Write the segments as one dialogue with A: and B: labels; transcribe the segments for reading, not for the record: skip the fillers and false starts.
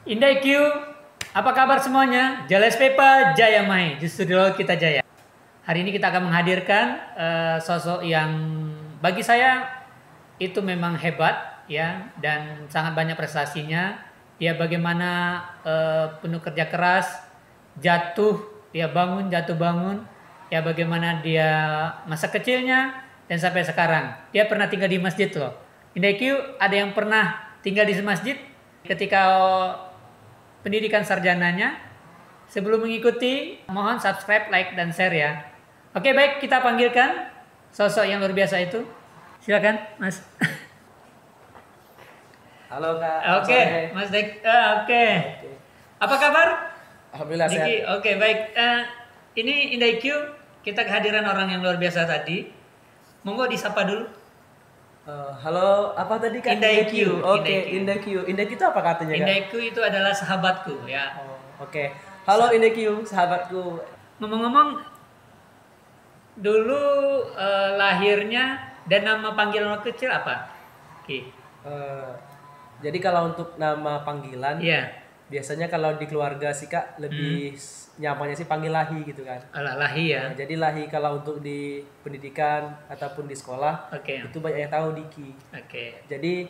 A: Indah IQ, apa kabar semuanya? Jales Pepa Jaya Mai, justru dulu kita jaya. Hari ini kita akan menghadirkan sosok yang bagi saya itu memang hebat ya dan sangat banyak prestasinya. Dia bagaimana penuh kerja keras, jatuh, dia bangun, jatuh bangun. Ya bagaimana dia masa kecilnya dan sampai sekarang. Dia pernah tinggal di masjid loh. Indah IQ, ada yang pernah tinggal di masjid ketika pendidikan sarjananya. Sebelum mengikuti, mohon subscribe, like, dan share ya. Oke, baik, kita panggilkan sosok yang luar biasa itu. Silakan, Mas.
B: Halo Kak.
A: Oke, Mas Dek. Oke. Apa kabar?
B: Alhamdulillah
A: Diki.
B: sehat.
A: Oke, baik. Ini Indah IQ, kita kehadiran orang yang luar biasa tadi. Monggo disapa dulu.
B: Halo, apa tadi Kak?
A: Indah IQ.
B: Oke, Indah Q. Indah Q itu apa katanya Kak?
A: Indah IQ itu adalah sahabatku ya.
B: Oh, oke. Halo Indah Q, sahabatku.
A: Ngomong-ngomong, dulu lahirnya dan nama panggilan waktu kecil apa? Ki.
B: Eh, jadi kalau untuk nama panggilan,
A: Iya.
B: biasanya kalau di keluarga sih Kak lebih nyamannya sih panggil Lahi gitu kan.
A: Alah Lahi ya.
B: Nah, jadi Lahi kalau untuk di pendidikan ataupun di sekolah
A: Oke.
B: itu banyak yang tahu Diki.
A: Oke.
B: Jadi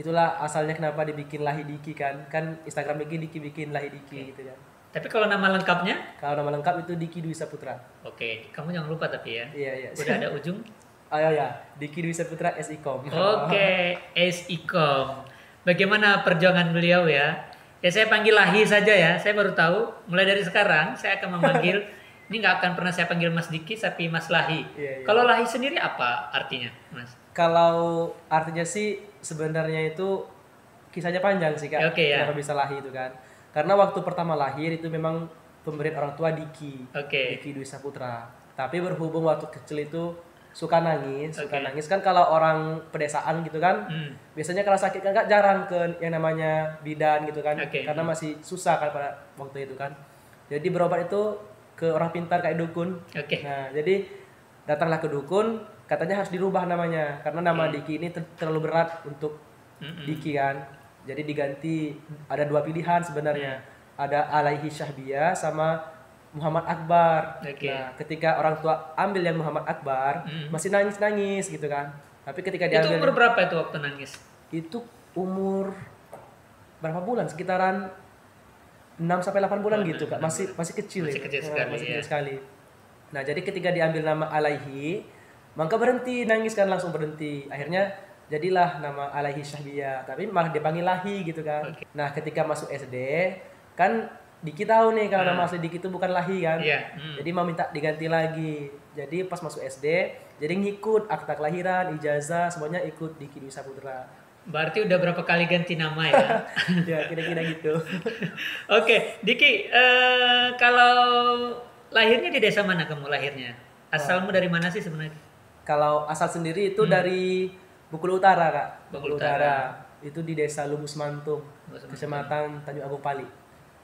B: itulah asalnya kenapa dibikin Lahi Diki kan. Kan Instagram Diki bikin Lahi Diki gitu kan.
A: Tapi kalau nama lengkapnya?
B: Kalau nama lengkap itu Diki Dwi Saputra.
A: Oke, kamu jangan lupa tapi ya.
B: Iya, iya.
A: Udah ada ujung.
B: Ayo ya, Diki Dwi Saputra SIKOM.
A: Oke, SIKOM. Bagaimana perjuangan beliau ya? Ya saya panggil Lahi saja ya. Saya baru tahu. Mulai dari sekarang saya akan memanggil. Ini nggak akan pernah saya panggil Mas Diki, tapi Mas Lahi.
B: Iya, iya.
A: Kalau Lahi sendiri apa artinya, Mas?
B: Kalau artinya sih sebenarnya itu kisahnya panjang sih Kak.
A: Oke, ya.
B: Kenapa bisa Lahi itu kan? Karena waktu pertama lahir itu memang pemberian orang tua Diki.
A: Oke.
B: Diki Dwi Saputra. Tapi berhubung waktu kecil itu suka nangis,
A: Oke.
B: kan kalau orang pedesaan gitu kan. Biasanya kalau sakit kan Kak jarang ke yang namanya bidan gitu kan.
A: Oke.
B: Karena masih susah kan pada waktu itu kan. Jadi berobat itu ke orang pintar kayak dukun.
A: Oke.
B: Nah, jadi datanglah ke dukun, katanya harus dirubah namanya karena nama Diki ini terlalu berat untuk Diki kan. Jadi diganti, ada dua pilihan sebenarnya. Ada Alaihi Syahbia sama Muhammad Akbar.
A: Oke.
B: Nah, ketika orang tua ambil yang Muhammad Akbar, masih nangis-nangis gitu kan. Tapi ketika
A: Itu
B: diambil
A: umur berapa itu waktu nangis?
B: itu umur berapa bulan? Sekitaran 6 sampai 8 bulan gitu Kak. Masih kecil
A: Masih
B: ya.
A: kecil
B: Nah,
A: sekali,
B: masih
A: ya.
B: kecil sekali. Nah, jadi ketika diambil nama Alaihi, maka berhenti nangis kan, langsung berhenti. Akhirnya jadilah nama Alaihi Syahbia, tapi malah dipanggil Lahi gitu kan.
A: Oke.
B: Nah, ketika masuk SD kan Diki tahu nih kalau nama asli Diki itu bukan Lahi kan.
A: Iya.
B: Jadi mau minta diganti lagi. Jadi pas masuk SD, jadi ngikut akta kelahiran, ijazah, semuanya ikut Diki Dwi Saputra.
A: Berarti udah berapa kali ganti nama ya?
B: Ya, kira-kira gitu.
A: Oke, Diki, kalau lahirnya di desa mana kamu lahirnya? Asalmu dari mana sih sebenarnya?
B: Kalau asal sendiri itu dari Bengkulu Utara, Kak.
A: Bengkulu Utara.
B: Itu di Desa Lubus Mantung,
A: Lubus Mantung.
B: Kecamatan Tanjung Agung Pali.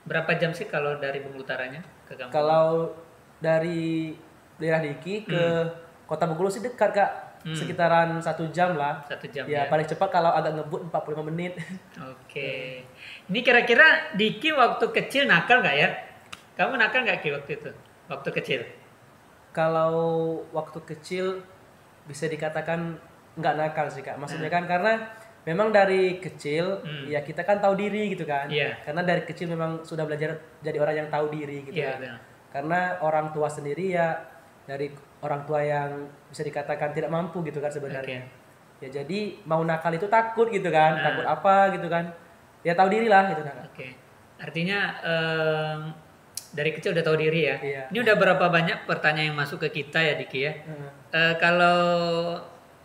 A: Berapa jam sih kalau dari Bengkulu Utaranya ke kamu?
B: Kalau dari daerah Diki ke Kota Bengkulu sih dekat, Kak. Sekitaran 1 jam lah.
A: 1 jam
B: Ya,
A: ya.
B: paling cepat kalau agak ngebut 45 menit.
A: Oke. Ini kira-kira Diki waktu kecil nakal nggak ya? Kamu nakal nggak Ki waktu itu? Waktu kecil?
B: Kalau waktu kecil bisa dikatakan nggak nakal sih Kak. Maksudnya kan karena memang dari kecil ya kita kan tahu diri gitu kan.
A: Iya.
B: Karena dari kecil memang sudah belajar jadi orang yang tahu diri gitu
A: Iya,
B: kan.
A: betul.
B: Karena orang tua sendiri ya dari orang tua yang bisa dikatakan tidak mampu gitu kan sebenarnya. Ya jadi mau nakal itu takut gitu kan. Takut apa gitu kan. Ya tahu diri lah gitu kan.
A: Oke. Artinya dari kecil udah tahu diri ya.
B: Iya.
A: Ini udah berapa banyak pertanyaan yang masuk ke kita ya Diki ya. Kalau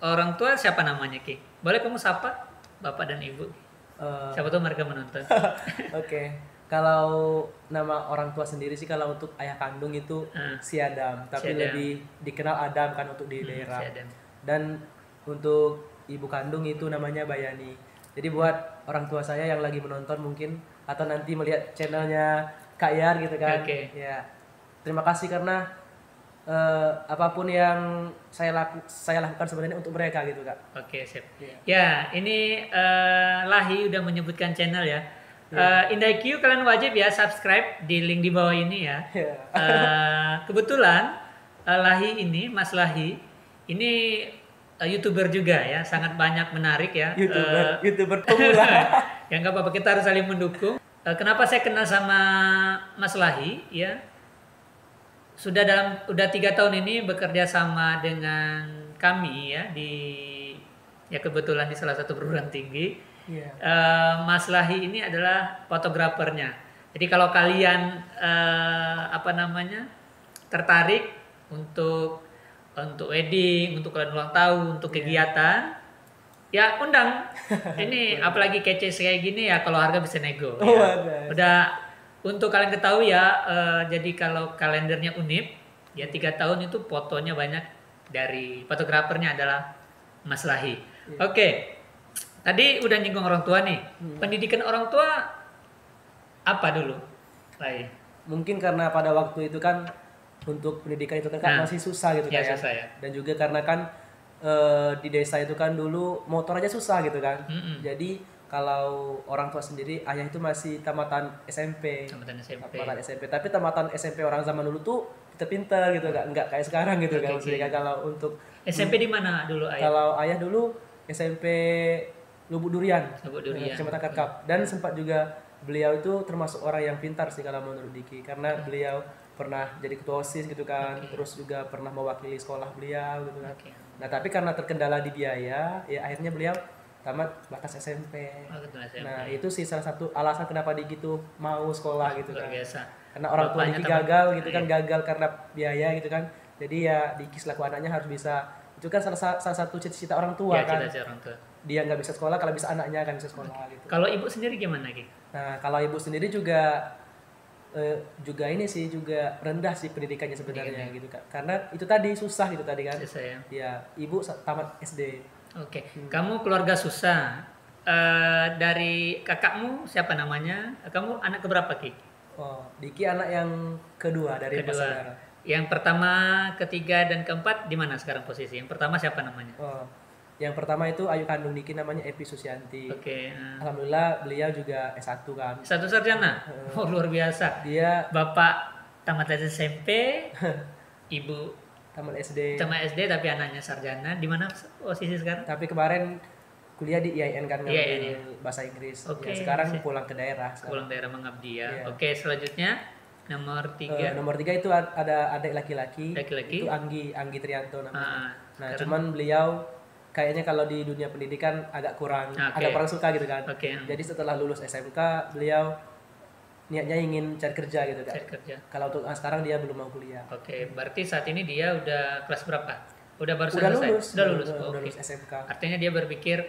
A: orang tua siapa namanya Ki? Boleh kamu sapa bapak dan ibu? Siapa tahu mereka menonton.
B: Oke. Kalau nama orang tua sendiri sih kalau untuk ayah kandung itu si Adam, tapi
A: Si Adam.
B: lebih dikenal Adam kan untuk di daerah.
A: Si Adam.
B: Dan untuk ibu kandung itu namanya Bayani. Jadi buat orang tua saya yang lagi menonton mungkin atau nanti melihat channelnya Kak Yar gitu kan.
A: Oke.
B: Ya. Terima kasih karena apapun yang saya lakukan sebenarnya untuk mereka gitu Kak.
A: Oke, sip.
B: Iya.
A: Ya, ini Lahi udah menyebutkan channel ya. Indah IQ kalian wajib ya subscribe di link di bawah ini ya.
B: Iya.
A: Kebetulan Mas Lahi ini YouTuber juga ya, sangat banyak menarik ya.
B: YouTuber pemula.
A: Ya nggak apa-apa, kita harus saling mendukung. Kenapa saya kenal sama Mas Lahi ya? Udah 3 tahun ini bekerja sama dengan kami ya kebetulan di salah satu perguruan tinggi.
B: Iya.
A: Mas Lahi ini adalah fotografernya. Jadi kalau kalian tertarik untuk wedding, untuk kalian ulang tahun, untuk kegiatan, ya undang. Ini apalagi kece kayak gini ya, kalau harga bisa nego. Ya. Udah untuk kalian ketahui ya, jadi kalau kalendernya Unip, ya 3 tahun itu fotonya banyak dari fotografernya adalah Mas Lahi. Oke. Tadi udah nyinggung orang tua nih. Pendidikan orang tua apa dulu? Lahi.
B: Mungkin karena pada waktu itu kan untuk pendidikan itu kan masih susah gitu kan.
A: Susah, ya.
B: Dan juga karena kan di desa itu kan dulu motor aja susah gitu kan. Jadi kalau orang tua sendiri, ayah itu masih tamatan SMP. Tamatan SMP. Tapi tamatan SMP orang zaman dulu tuh pinter-pinter gitu, nggak kayak sekarang gitu kan. Maksudnya kalau untuk
A: SMP di mana dulu ayah?
B: Kalau ayah dulu SMP Lubuk Durian. Kecamatan Kakap. Dan sempat juga beliau itu termasuk orang yang pintar sih kalau menurut Diki, karena beliau pernah jadi ketua OSIS gitu kan, terus juga pernah mewakili sekolah beliau gitu kan. Nah tapi karena terkendala di biaya, ya akhirnya beliau tamat batas SMP. Nah itu sih salah satu alasan kenapa Diki tuh mau sekolah gitu kan.
A: Biasa.
B: Karena orang tua Diki gagal gitu kan, gagal karena biaya gitu kan. Jadi ya Diki selaku anaknya harus bisa. Itu kan salah satu cita-cita orang tua kan.
A: Cita-cita orang tua.
B: Dia nggak bisa sekolah, kalau bisa anaknya kan bisa sekolah gitu.
A: Kalau ibu sendiri gimana Ki?
B: Nah kalau ibu sendiri juga ini sih juga rendah sih pendidikannya sebenarnya gitu kan. Karena itu tadi susah gitu tadi kan.
A: Susah ya.
B: Ya ibu tamat SD.
A: Oke. Kamu keluarga susah. Dari kakakmu siapa namanya? Kamu anak keberapa Ki?
B: Oh, Diki anak yang kedua dari empat saudara.
A: Yang pertama, ketiga, dan keempat di mana sekarang posisi? Yang pertama siapa namanya?
B: Oh, yang pertama itu ayu kandung Diki namanya Epi Susianti.
A: Oke.
B: Alhamdulillah beliau juga S1 kan.
A: S1 sarjana? Oh luar biasa.
B: Dia
A: bapak tamat SMP, ibu
B: tamat SD.
A: Tamat SD tapi anaknya sarjana. Di mana posisi sekarang?
B: Tapi kemarin kuliah di IAIN kan, ngambil bahasa Inggris.
A: Oke.
B: Ya, sekarang pulang ke daerah.
A: Pulang daerah mengabdi ya. Oke, selanjutnya nomor 3.
B: Nomor 3 itu ada adik laki-laki. Itu Anggi Trianto namanya. Nah, cuman beliau kayaknya kalau di dunia pendidikan agak kurang suka gitu kan. Jadi setelah lulus SMK beliau niatnya ingin cari kerja gitu kan. Kalau untuk sekarang dia belum mau kuliah.
A: Oke, berarti saat ini dia udah kelas berapa? Udah
B: lulus.
A: Udah lulus
B: SMK.
A: Artinya dia berpikir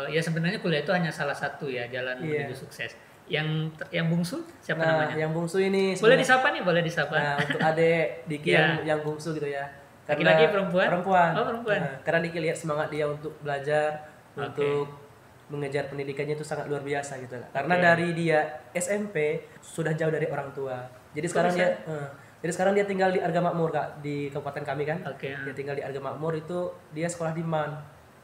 A: ya sebenarnya kuliah itu hanya salah satu ya jalan menuju sukses. Yang bungsu siapa namanya?
B: Yang bungsu ini
A: boleh disapa nih, boleh disapa.
B: Nah, untuk adik Diki yang bungsu gitu ya.
A: Laki-laki perempuan?
B: Oh, perempuan. Nah, karena Diki lihat semangat dia untuk belajar, untuk mengejar pendidikannya itu sangat luar biasa gitu. Karena dari dia SMP sudah jauh dari orang tua. Jadi sekarang dia tinggal di Arga Makmur Kak, di kabupaten kami kan. Dia tinggal di Arga Makmur, itu dia sekolah di MAN.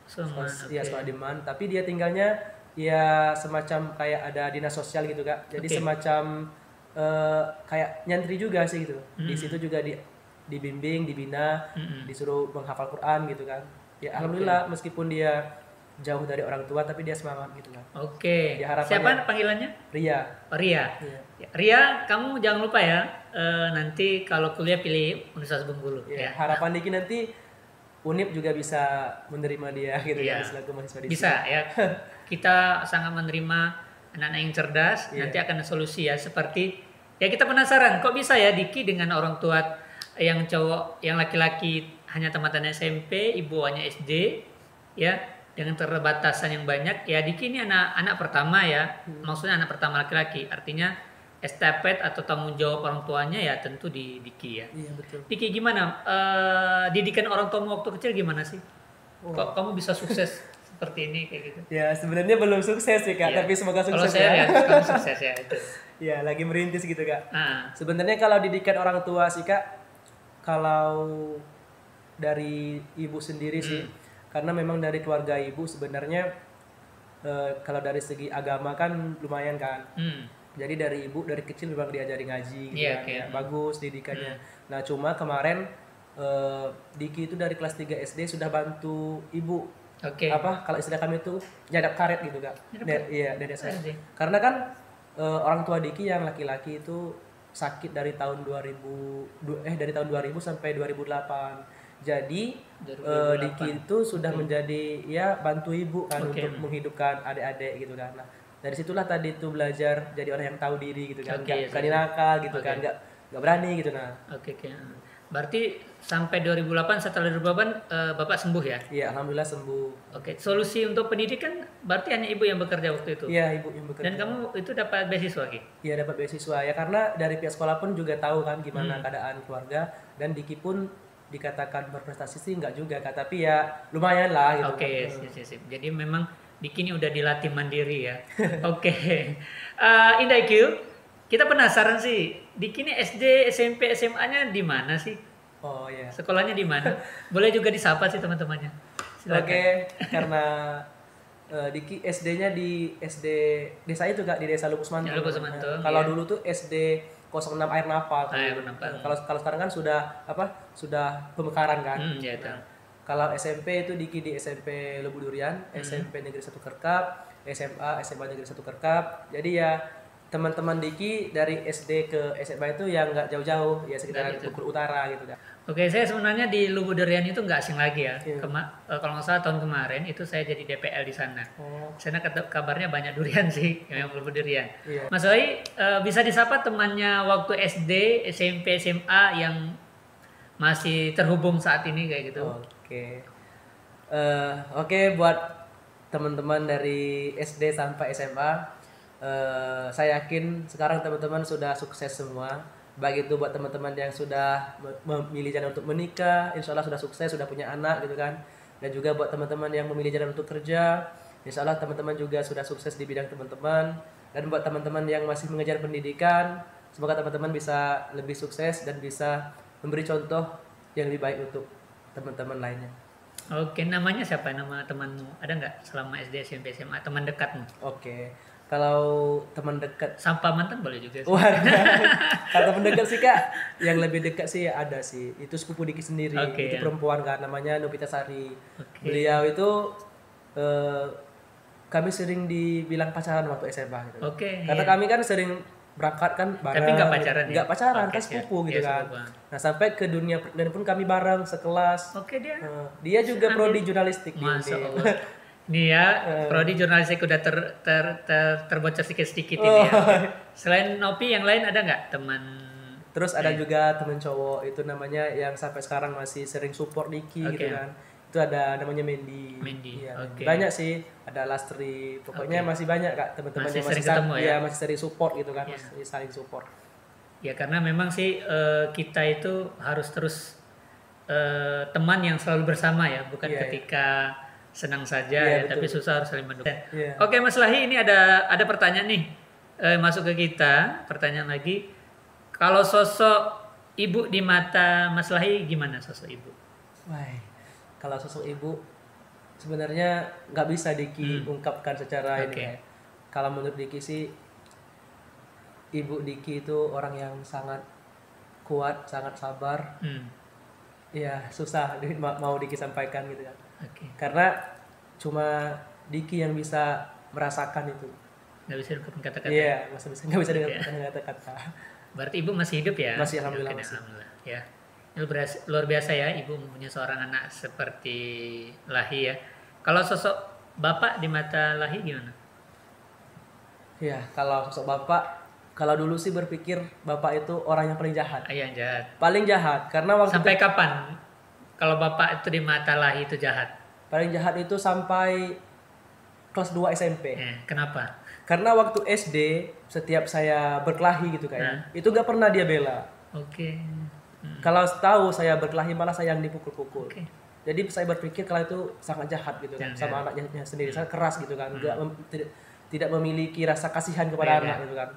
B: Sekolah di MAN, tapi dia tinggalnya ya semacam kayak ada dinas sosial gitu Kak. Jadi semacam kayak nyantri juga sih gitu. Di situ juga dibimbing, dibina, disuruh menghafal Quran gitu kan. Ya alhamdulillah meskipun dia jauh dari orang tua tapi dia semangat gitu kan.
A: Siapa panggilannya?
B: Ria.
A: Ria. Ria, kamu jangan lupa ya nanti kalau kuliah pilih Universitas Bengkulu.
B: Harapan Diki nanti Unip juga bisa menerima dia gitu kan selaku mahasiswa di sini.
A: Bisa ya. Kita sangat menerima anak-anak yang cerdas. Nanti akan ada solusi ya, seperti ya kita penasaran kok bisa ya Diki dengan orang tua yang cowok, yang laki-laki hanya tamatan SMP, ibu hanya SD, ya dengan keterbatasan yang banyak. Ya Diki ini anak pertama ya, maksudnya anak pertama laki-laki. Artinya estafet atau tanggung jawab orang tuanya ya tentu di Diki ya.
B: Iya betul.
A: Diki gimana? Didikan orang tuamu waktu kecil gimana sih? Kok kamu bisa sukses seperti ini kayak gitu?
B: Ya sebenarnya belum sukses sih Kak, tapi semoga sukses.
A: Kalau saya lihat kamu sukses ya itu.
B: Ya lagi merintis gitu Kak. Sebenarnya kalau didikan orang tua sih Kak, kalau dari ibu sendiri sih, karena memang dari keluarga ibu sebenarnya kalau dari segi agama kan lumayan kan.
A: Hmm.
B: Jadi dari ibu dari kecil memang diajari ngaji gitu
A: Iya,
B: kan.
A: oke.
B: Ya, bagus didikannya. Nah, cuma kemarin Diki itu dari kelas 3 SD sudah bantu ibu
A: Oke.
B: apa kalau istilah kami itu nyadap karet gitu kak. Iya dari saya.
A: Keren sih.
B: Karena kan orang tua Diki yang laki-laki itu sakit dari tahun 2000 sampai 2008. Jadi
A: 2008.
B: Diki itu sudah menjadi ya bantu ibu kan
A: Oke.
B: untuk menghidupkan adik-adik gitu kan. Nah, dari situlah tadi itu belajar jadi orang yang tahu diri gitu kan.
A: Oke,
B: Nggak
A: iya,
B: berani nakal gitu kan, nggak berani gitu nah.
A: Oke, oke. Berarti sampai 2008, setelah 2008 Bapak sembuh ya?
B: Iya, alhamdulillah sembuh.
A: Oke, solusi untuk pendidikan berarti hanya ibu yang bekerja waktu itu?
B: Iya, ibu yang bekerja.
A: Dan kamu itu dapat beasiswa, Ki?
B: Iya, dapat beasiswa ya karena dari pihak sekolah pun juga tahu kan gimana keadaan keluarga dan Diki pun dikatakan berprestasi sih enggak juga Kak, tapi ya lumayan lah gitu.
A: Oke, sip. Jadi memang Diki ini udah dilatih mandiri ya. Oke. Indah IQ, kita penasaran sih, Diki ini SD, SMP, SMA-nya di mana sih?
B: Oh iya.
A: Sekolahnya di mana? Boleh juga disapa sih teman-temannya. Silakan.
B: Oke, karena Diki SD-nya di SD desa itu Kak, di Desa Lubuk Semantung.
A: Ya, Lubuk Semantung,
B: Kalau
A: iya.
B: dulu tuh SD 06 Air Nafal.
A: Air Nafal.
B: Kalau sekarang kan sudah apa? Sudah pemekaran kan.
A: Ya itu.
B: Kalau SMP itu Diki di SMP Lubuk Durian, SMP Negeri 1 Kerkap, SMA Negeri 1 Kerkap. Jadi ya teman-teman Diki dari SD ke SMA itu yang nggak jauh-jauh, ya sekitaran Bogor Utara gitu kan.
A: Oke, saya sebenarnya di Lubuk Durian itu nggak asing lagi ya.
B: Iya.
A: Kalau nggak salah tahun kemarin itu saya jadi DPL di sana.
B: Oh,
A: Sana kabarnya banyak durian sih, yang Lubuk Durian.
B: iya.
A: Mas Wai, bisa disapa temannya waktu SD, SMP, SMA yang masih terhubung saat ini kayak gitu.
B: Oke. Oke buat teman-teman dari SD sampai SMA, saya yakin sekarang teman-teman sudah sukses semua. Baik itu buat teman-teman yang sudah memilih jalan untuk menikah, insya Allah sudah sukses, sudah punya anak gitu kan. Dan juga buat teman-teman yang memilih jalan untuk kerja, insya Allah teman-teman juga sudah sukses di bidang teman-teman. Dan buat teman-teman yang masih mengejar pendidikan, semoga teman-teman bisa lebih sukses dan bisa memberi contoh yang lebih baik untuk teman-teman lainnya.
A: Oke, namanya siapa? Nama temanmu? Ada nggak selama SD, SMP, SMA? Teman dekatmu?
B: Oke, kalau teman dekat,
A: Sampah mantan boleh juga sih.
B: kalau teman dekat sih kak, yang lebih dekat sih ada sih, itu sepupu Diki sendiri,
A: Oke,
B: itu
A: ya.
B: perempuan kan, namanya Novita Sari.
A: Oke.
B: Beliau itu kami sering dibilang pacaran waktu SMA gitu.
A: Oke,
B: Karena
A: iya.
B: kami kan sering berangkat kan bareng.
A: Tapi nggak pacaran ya?
B: Nggak pacaran,
A: Oke,
B: kan sepupu
A: iya.
B: gitu
A: Iya,
B: kan.
A: sepupu.
B: Nah sampai ke dunia perkuliahan pun kami bareng sekelas.
A: Oke dia.
B: Dia juga prodi jurnalistik di
A: Masya
B: Undip.
A: Allah. Nih ya, prodi jurnalistik udah terbocor sedikit-sedikit ini ya. Selain Nopi, yang lain ada nggak teman?
B: Terus ada juga temen cowok itu namanya yang sampai sekarang masih sering support Diki
A: Oke.
B: gitu kan. Itu ada namanya Mendy.
A: Mendy,
B: Iya,
A: oke.
B: banyak sih, ada Lastri. Pokoknya masih banyak Kak teman-teman
A: Masih
B: yang
A: sering ketemu ya?
B: iya, masih sering support gitu kan,
A: Iya.
B: masih saling support.
A: Ya karena memang sih kita itu harus terus teman yang selalu bersama ya, bukan
B: Iya,
A: ketika senang saja
B: Iya,
A: ya,
B: betul.
A: tapi susah harus saling mendukung.
B: Iya.
A: Oke Mas Lahi, ini ada pertanyaan nih masuk ke kita, pertanyaan lagi. Kalau sosok ibu di mata Mas Lahi gimana sosok ibu?
B: Wah, kalau sosok ibu sebenarnya nggak bisa Diki ungkapkan secara ini
A: Oke.
B: ya. Kalau menurut Diki sih, ibu Diki itu orang yang sangat kuat, sangat sabar. Ya susah mau Diki sampaikan gitu kan.
A: Oke,
B: Karena cuma Diki yang bisa merasakan itu.
A: nggak bisa ungkapin kata-kata.
B: Iya, nggak bisa dengan
A: Oke.
B: kata-kata.
A: Berarti ibu masih hidup ya?
B: Masih, alhamdulillah,
A: Oke,
B: masih.
A: alhamdulillah. Ya. Ini luar biasa ya, ibu mempunyai seorang anak seperti Lahi ya. Kalau sosok bapak di mata Lahi gimana?
B: Ya, kalau sosok bapak, kalau dulu sih berpikir bapak itu orang yang paling jahat.
A: Ayah jahat.
B: Paling jahat karena waktu
A: Sampai kapan? Kalau bapak itu di mata Lahi itu jahat?
B: paling jahat itu sampai kelas 2 SMP.
A: Kenapa?
B: Karena waktu SD setiap saya berkelahi gitu kayak, itu gak pernah dia bela.
A: Oke.
B: Kalau tahu saya berkelahi malah saya yang dipukul-pukul.
A: Oke.
B: Jadi saya berpikir kalau itu sangat jahat gitu kan,
A: Jangan.
B: sama anaknya sendiri, sangat keras gitu kan, tidak memiliki rasa kasihan kepada
A: Iya,
B: anak gitu kan.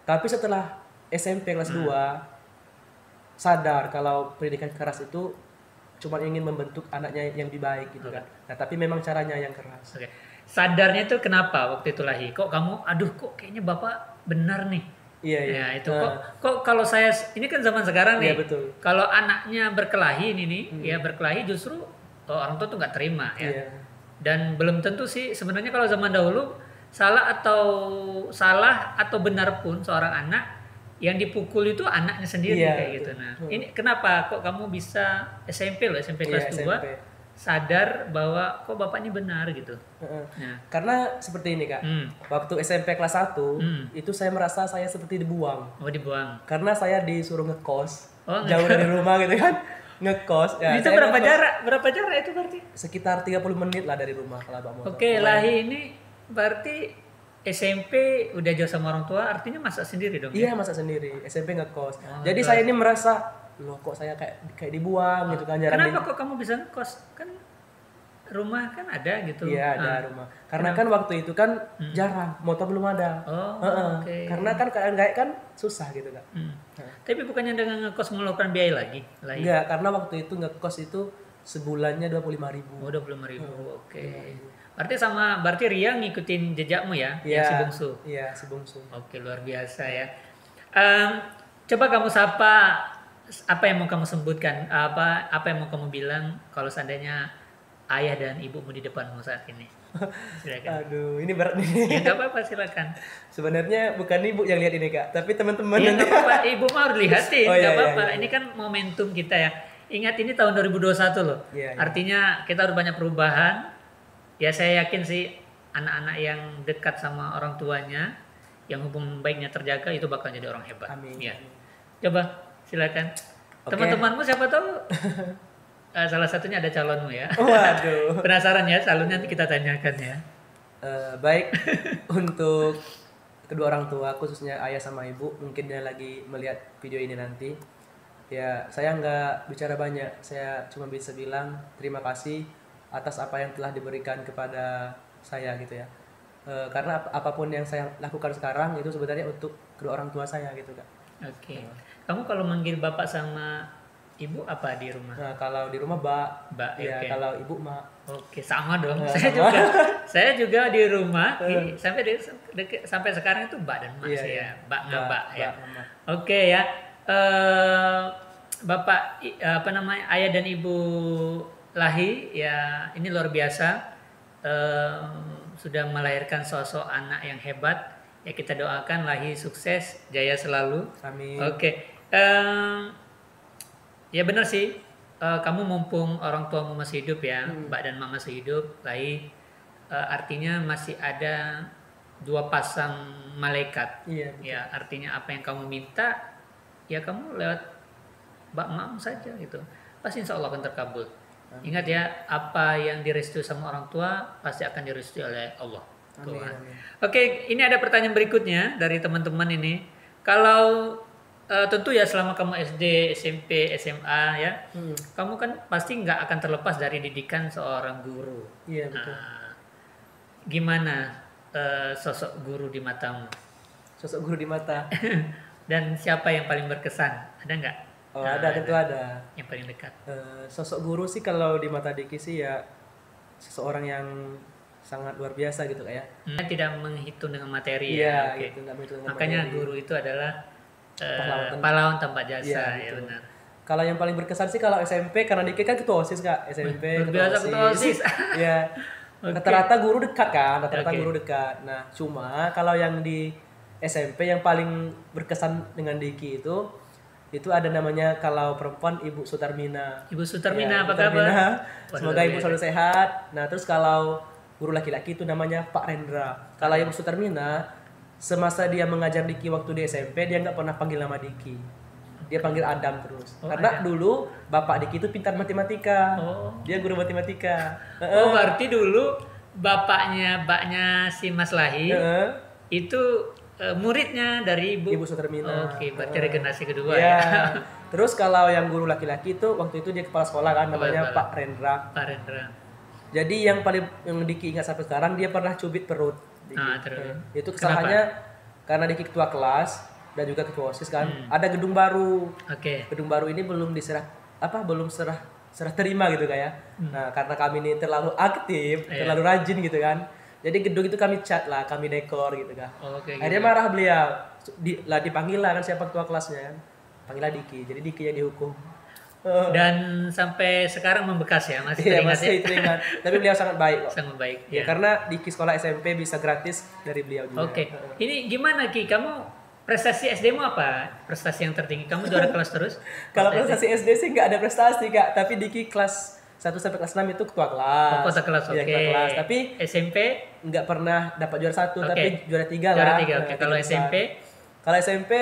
B: Tapi setelah SMP kelas 2 sadar kalau pendidikan keras itu cuma ingin membentuk anaknya yang lebih baik gitu kan. Nah, tapi memang caranya yang keras.
A: Oke. sadarnya itu kenapa waktu itu Lahi? Kok kamu, aduh kok kayaknya bapak benar nih.
B: Iya, iya.
A: Ya itu kok kalau saya ini kan zaman sekarang nih.
B: Iya, betul.
A: Kalau anaknya berkelahi ini nih, ya berkelahi justru orang tua tuh nggak terima ya.
B: Iya.
A: Dan belum tentu sih sebenarnya kalau zaman dahulu salah atau benar pun seorang anak yang dipukul itu anaknya sendiri
B: Iya,
A: kayak gitu. Nah, ini kenapa kok kamu bisa SMP loh, SMP kelas 2
B: SMP.
A: sadar bahwa kok bapak ini benar gitu. Nah,
B: Karena seperti ini Kak, waktu SMP kelas 1 itu saya merasa saya seperti dibuang.
A: oh dibuang.
B: Karena saya disuruh ngekos
A: Oh,
B: jauh dari rumah gitu kan. Ngekos. Ya,
A: Itu
B: saya
A: berapa
B: ngekos
A: jarak? Berapa jarak itu berarti?
B: sekitar 30 menit lah dari rumah kalau bawa motor.
A: Oke, Lahi ini berarti SMP udah jauh sama orang tua, artinya masak sendiri dong?
B: Iya, masak sendiri. SMP ngekos. Jadi saya ini merasa, loh kok saya kayak dibuang gitu kan, jarang.
A: Kenapa kok kamu bisa ngekos? Kan rumah kan ada gitu.
B: Iya, ada rumah. Karena kan waktu itu kan jarang, motor belum ada.
A: Oh, oke.
B: Karena kan keadaan gaek kan susah gitu kan.
A: Tapi bukannya dengan ngekos mengeluarkan biaya lagi? Lahi?
B: Enggak, karena waktu itu ngekos itu sebulannya 25.000.
A: Oh, 25.000. Oke. Berarti Ria ngikutin jejakmu ya, yang si bungsu.
B: Iya, si bungsu.
A: Oke, luar biasa ya. Coba kamu sapa, apa yang mau kamu sebutkan? Apa yang mau kamu bilang kalau seandainya ayah dan ibumu di depanmu saat ini? Silakan.
B: Aduh, ini berat nih.
A: Ya nggak apa-apa, silakan.
B: Sebenarnya bukan ibu yang lihat ini Kak, tapi teman-teman.
A: Ya nggak apa-apa, ibu mah harus lihatin,
B: Oh,
A: nggak
B: iya,
A: apa-apa.
B: iya.
A: Ini kan momentum kita ya. Ingat ini tahun 2021 loh.
B: Iya, iya.
A: Artinya kita harus banyak perubahan. Ya saya yakin sih anak-anak yang dekat sama orang tuanya, yang hubungan baiknya terjaga itu bakal jadi orang hebat.
B: Amin.
A: Ya. Coba silakan.
B: Oke.
A: Teman-temanmu siapa tahu salah satunya ada calonmu ya.
B: Waduh.
A: Penasaran ya, calonnya nanti kita tanyakan ya.
B: Baik untuk kedua orang tua khususnya ayah sama ibu, mungkin dia lagi melihat video ini nanti. Ya, saya nggak bicara banyak, saya cuma bisa bilang terima kasih atas apa yang telah diberikan kepada saya gitu ya. Karena apapun yang saya lakukan sekarang itu sebenarnya untuk kedua orang tua saya gitu Kak.
A: Oke. Kamu kalau manggil bapak sama ibu apa di rumah?
B: Nah, kalau di rumah Mbak, ya
A: oke.
B: kalau ibu Mak.
A: Oke, sama dong.
B: Ya,
A: Saya
B: sama.
A: juga. Saya juga di rumah sampai sekarang itu Mbak dan Mas
B: Iya,
A: ya.
B: iya.
A: Mbak ngabak ya.
B: Mama.
A: Oke ya. Bapak apa namanya? Ayah dan Ibu Lahi ya, ini luar biasa. Sudah melahirkan sosok anak yang hebat. Ya kita doakan Lahi sukses, jaya selalu.
B: Amin.
A: Oke. Ya benar sih. Kamu mumpung orang tuamu masih hidup ya, Mbak dan Mak masih hidup, Lahi, artinya masih ada dua pasang malaikat.
B: Iya.
A: Ya artinya apa yang kamu minta, ya kamu lewat Mbak Makmu saja gitu. Pasti insya Allah akan terkabul. Ingat ya, apa yang direstui sama orang tua pasti akan direstui oleh Allah.
B: Amin,
A: Tuhan.
B: amin.
A: Oke, ini ada pertanyaan berikutnya dari teman-teman ini. Kalau tentu ya selama kamu SD, SMP, SMA ya, kamu kan pasti nggak akan terlepas dari didikan seorang guru.
B: Iya, betul.
A: Gimana sosok guru di matamu?
B: Sosok guru di mata.
A: Dan siapa yang paling berkesan? Ada nggak?
B: Oh, ada, tentu ada.
A: Yang paling dekat.
B: Sosok guru sih kalau di mata Diki sih ya seseorang yang sangat luar biasa gitu kayak.
A: Tidak menghitung dengan materi
B: Iya,
A: ya. Oke.
B: gitu, nggak menghitung dengan
A: Makanya
B: materi.
A: guru itu adalah
B: Pahlawan
A: pahlawan tanpa jasa
B: Iya,
A: ya
B: betul.
A: benar.
B: Kalau yang paling berkesan sih kalau SMP karena Diki kan ketua OSIS Kak, SMP
A: Luar biasa ketua OSIS.
B: Iya. Rata-rata guru dekat kan, rata-rata
A: Oke.
B: guru dekat. Nah, cuma kalau yang di SMP yang paling berkesan dengan Diki itu ada namanya kalau perempuan Ibu Sutarmina.
A: Ibu Sutarmina
B: Ya,
A: apa
B: Ibu Sutarmina.
A: kabar?
B: Semoga
A: Waduh,
B: Ibu selalu sehat. Nah, terus kalau guru laki-laki itu namanya Pak Rendra. Kalau Ibu Sutarmina, semasa dia mengajar Diki waktu di SMP, dia nggak pernah panggil nama Diki. Dia panggil Adam terus.
A: Oh,
B: Karena
A: Adam.
B: dulu bapak Diki itu pintar matematika.
A: Oh.
B: Dia guru matematika.
A: Oh, berarti dulu baknya si Mas Lahi
B: Heeh.
A: itu muridnya dari Ibu
B: Sutarmina.
A: Oke, berarti regenerasi kedua
B: Ya.
A: ya.
B: Terus kalau yang guru laki-laki itu waktu itu dia kepala sekolah kan namanya
A: Kepala.
B: Pak Rendra.
A: Pak Rendra.
B: Jadi yang Diki ingat sampai sekarang dia pernah cubit perut. Diki.
A: Ah, terus.
B: Itu kesalahannya karena Diki ketua kelas dan juga ketua OSIS kan. Ada gedung baru.
A: Oke.
B: Gedung baru ini belum serah terima gitu kayak. Nah, karena kami ini terlalu aktif, terlalu rajin gitu kan. Jadi gedung itu kami cat lah, kami dekor gitu kan.
A: Oke.
B: Akhirnya marah beliau. Dipanggil lah kan siapa ketua kelasnya kan. Panggil lah Diki. Jadi Diki yang dihukum.
A: Dan sampai sekarang membekas ya, masih
B: Iya,
A: teringat
B: masih
A: ya?
B: teringat. Tapi beliau sangat baik kok.
A: Sangat baik.
B: Ya, karena Diki sekolah SMP bisa gratis dari beliau juga.
A: Oke. Ini gimana Ki? Kamu prestasi SD-mu apa? Prestasi yang tertinggi? Kamu juara kelas terus?
B: Kalau prestasi SD sih nggak ada prestasi Kak, tapi Diki kelas 1 sampai kelas 6 itu ketua kelas.
A: Oh, ketua kelas,
B: Iya,
A: oke.
B: ketua kelas. Tapi
A: SMP?
B: nggak pernah dapat juara 1,
A: Oke.
B: tapi juara 3 lah.
A: Juara 3, oke.
B: Nah,
A: Kalau
B: tiga besar.
A: SMP?
B: Kalau SMP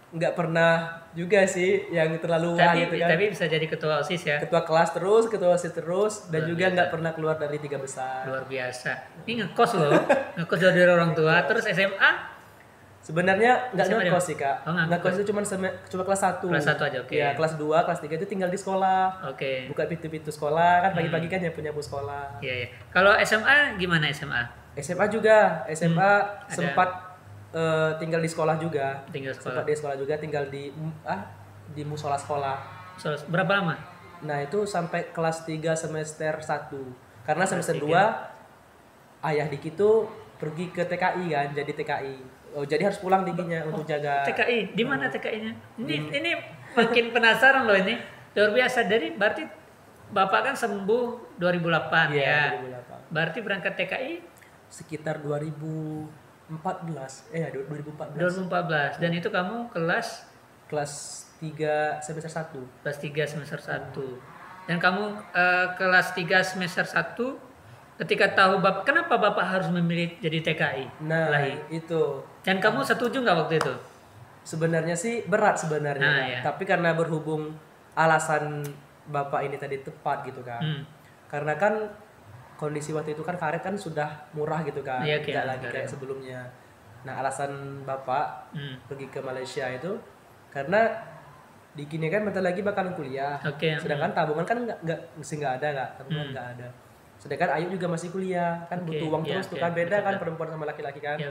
B: nggak pernah juga sih yang terlalu wah gitu kan.
A: Tapi bisa jadi ketua OSIS ya?
B: Ketua kelas terus, ketua OSIS terus, dan
A: Luar
B: juga
A: biasa.
B: nggak pernah keluar dari 3 besar.
A: Luar biasa. Ini ngekos loh. Ngekos dari orang tua. Terus SMA?
B: Sebenarnya nggak
A: SMA
B: ngekos sih Kak.
A: Oh, nggak
B: Ngekos itu cuma kelas 1.
A: Kelas 1 aja, oke.
B: Ya, kelas 2, kelas 3 itu tinggal di sekolah.
A: Oke.
B: Buka pintu-pintu sekolah kan pagi-pagi kan ya punya bus sekolah.
A: Iya, iya. Kalau SMA gimana SMA?
B: SMA juga, SMA
A: ada.
B: sempat tinggal di sekolah juga.
A: Tinggal sekolah.
B: Sempat di sekolah juga, tinggal di musola sekolah.
A: Berapa lama?
B: Nah, itu sampai kelas 3 semester 1. Karena semester 2 ayah Diki tuh pergi ke TKI kan, jadi TKI. Oh, jadi harus pulang Dikinya untuk jaga.
A: TKI, di mana TKI-nya? Ini makin penasaran loh ini. Luar biasa. Dari berarti Bapak kan sembuh 2008
B: Iya,
A: ya.
B: 2008.
A: Berarti berangkat TKI
B: Sekitar 2014. 2014.
A: 2014 dan itu kamu kelas
B: Kelas 3 semester 1.
A: kelas 3 semester 1. Dan kamu kelas 3 semester 1 ketika tahu Bapak, kenapa Bapak harus memilih jadi TKI?
B: Nah,
A: Lahi.
B: itu.
A: Dan kamu setuju nggak waktu itu?
B: Sebenarnya sih berat sebenarnya,
A: Nah,
B: Kak.
A: ya.
B: Tapi karena berhubung alasan Bapak ini tadi tepat gitu kan. Karena kan kondisi waktu itu kan karet kan sudah murah gitu kan,
A: Iya,
B: tidak
A: kayak
B: lagi
A: karet.
B: kayak sebelumnya. Nah, alasan Bapak pergi ke Malaysia itu karena di Gini kan bentar lagi bakalan kuliah.
A: Oke.
B: Sedangkan tabungan kan nggak ada Kak, tabungan nggak ada. Sedangkan Ayu juga masih kuliah, kan
A: Oke,
B: butuh uang
A: iya,
B: terus tuh
A: oke,
B: kan, beda
A: betul,
B: kan
A: betul.
B: perempuan sama laki-laki kan.
A: Iya.